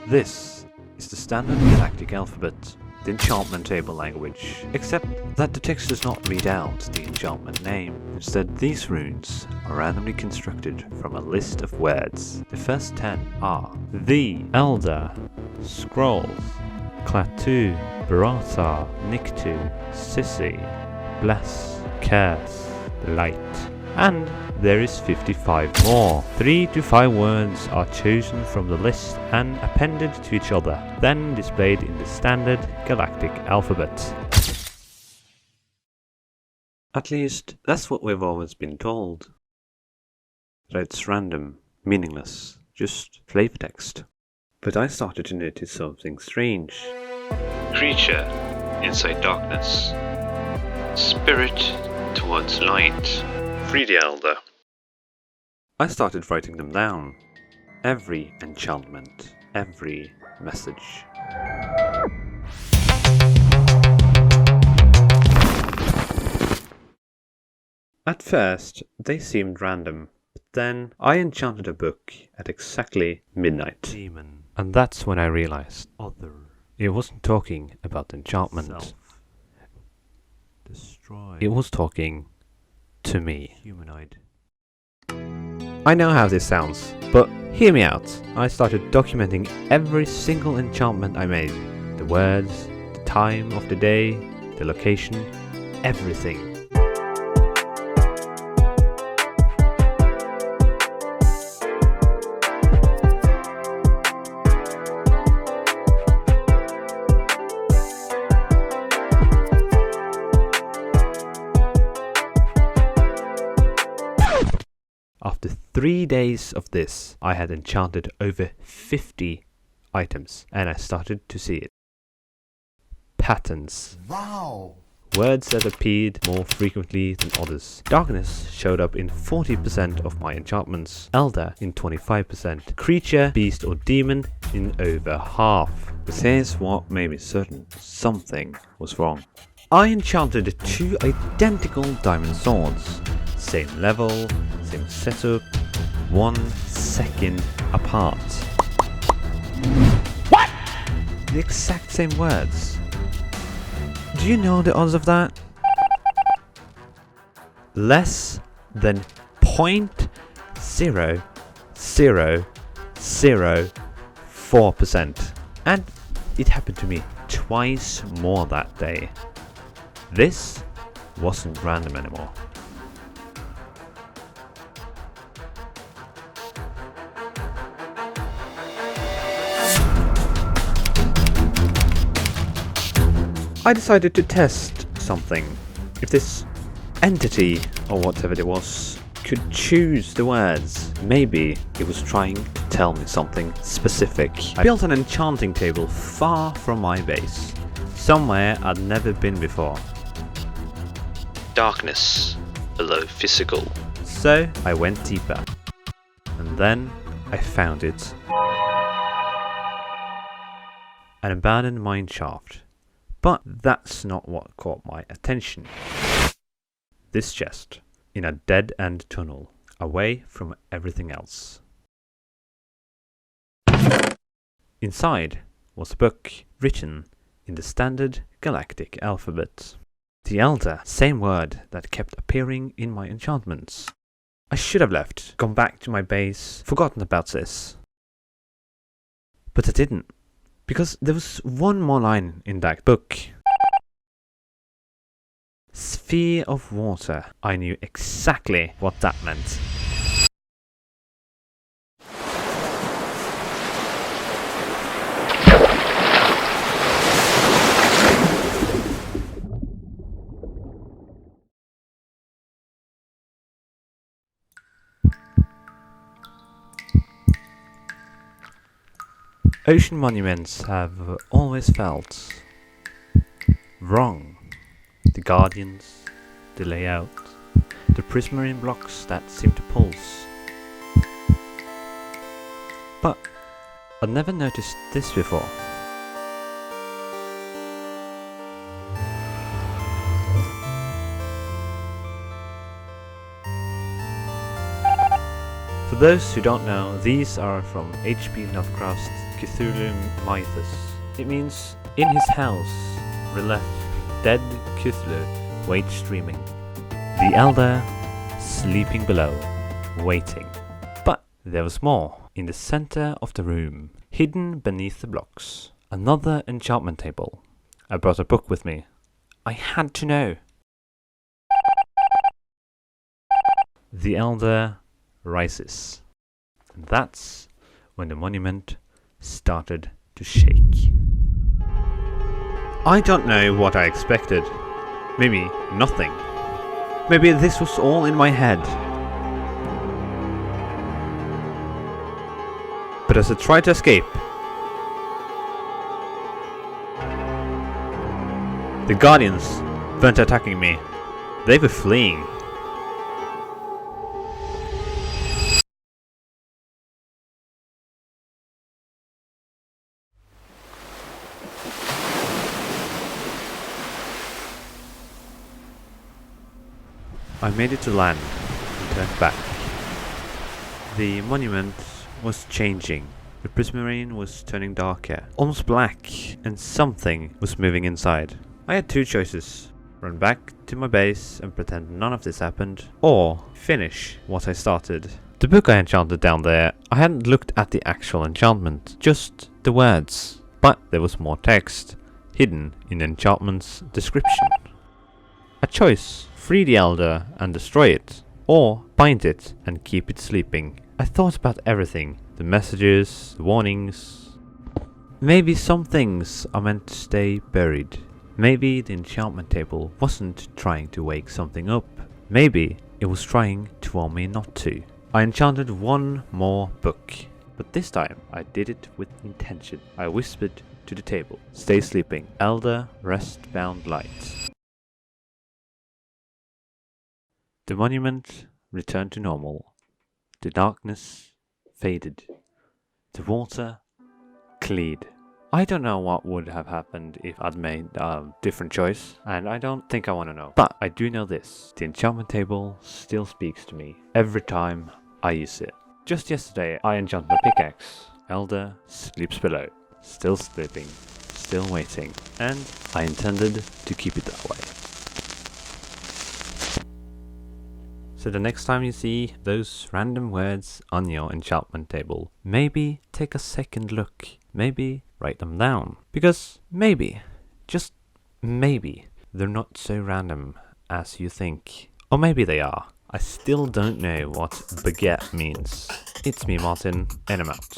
This is the standard galactic alphabet, the enchantment table language, except that the text does not read out the enchantment name. Instead, these runes are randomly constructed from a list of words. The first 10 are The Elder, Scrolls, Klaatu, Barata, Niktu, Sissy, Bless, Curse, Light, and there is 55 more. 3 to 5 words are chosen from the list and appended to each other, then displayed in the standard galactic alphabet. At least, that's what we've always been told. That it's random, meaningless, just flavor text. But I started to notice something strange. Creature inside darkness. Spirit towards light. Free the Elder. I started writing them down. Every enchantment, every message. At first, they seemed random, but then I enchanted a book at exactly midnight. Demon. And that's when I realized other. It wasn't talking about enchantment. Self. Destroy. It was talking to me. Humanoid. I know how this sounds, but hear me out. I started documenting every single enchantment I made. The words, the time of the day, the location, everything. After 3 days of this, I had enchanted over 50 items, and I started to see it. Patterns. Wow! Words that appeared more frequently than others. Darkness showed up in 40% of my enchantments, Elder in 25%, Creature, Beast or Demon in over half. But here's what made me certain something was wrong. I enchanted 2 identical diamond swords. Same level, same setup, 1 second apart. What? The exact same words. Do you know the odds of that? Less than 0.0004%. And it happened to me twice more that day. This wasn't random anymore. I decided to test something. If this entity, or whatever it was, could choose the words, maybe it was trying to tell me something specific. I built an enchanting table far from my base, somewhere I'd never been before. Darkness below physical. So I went deeper, and then I found it. An abandoned mine shaft. But that's not what caught my attention. This chest, in a dead-end tunnel, away from everything else. Inside was a book written in the standard galactic alphabet. The Elder, same word that kept appearing in my enchantments. I should have left, gone back to my base, forgotten about this. But I didn't. Because there was one more line in that book. Sphere of water. I knew exactly what that meant. Ocean monuments have always felt wrong. The guardians, the layout, the prismarine blocks that seem to pulse. But I'd never noticed this before. For those who don't know, these are from H.P. Lovecraft's Cthulhu Mythos. It means, in his house, releft dead Cthulhu waits dreaming. The elder sleeping below, waiting. But there was more. In the center of the room, hidden beneath the blocks, another enchantment table. I brought a book with me. I had to know. The elder rises. And that's when the monument started to shake. I don't know what I expected. Maybe nothing. Maybe this was all in my head. But as I tried to escape, the guardians weren't attacking me. They were fleeing. I made it to land and turned back. The monument was changing. The prismarine was turning darker, almost black, and something was moving inside. I had two choices: run back to my base and pretend none of this happened, or finish what I started. The book I enchanted down there, I hadn't looked at the actual enchantment, just the words. But there was more text, hidden in the enchantment's description. A choice: free the elder and destroy it, or bind it and keep it sleeping. I thought about everything, the messages, the warnings. Maybe some things are meant to stay buried. Maybe the enchantment table wasn't trying to wake something up. Maybe it was trying to warn me not to. I enchanted one more book, but this time I did it with intention. I whispered to the table, "Stay sleeping, elder, rest-bound light." The monument returned to normal. The darkness faded. The water cleared. I don't know what would have happened if I'd made a different choice, and I don't think I want to know. But I do know this: the enchantment table still speaks to me every time I use it. Just yesterday I enchanted a pickaxe. Elder sleeps below. Still sleeping. Still waiting. And I intended to keep it that way. So the next time you see those random words on your enchantment table, maybe take a second look. Maybe write them down. Because maybe, just maybe, they're not so random as you think. Or maybe they are. I still don't know what baguette means. It's me, Martin, and I'm out.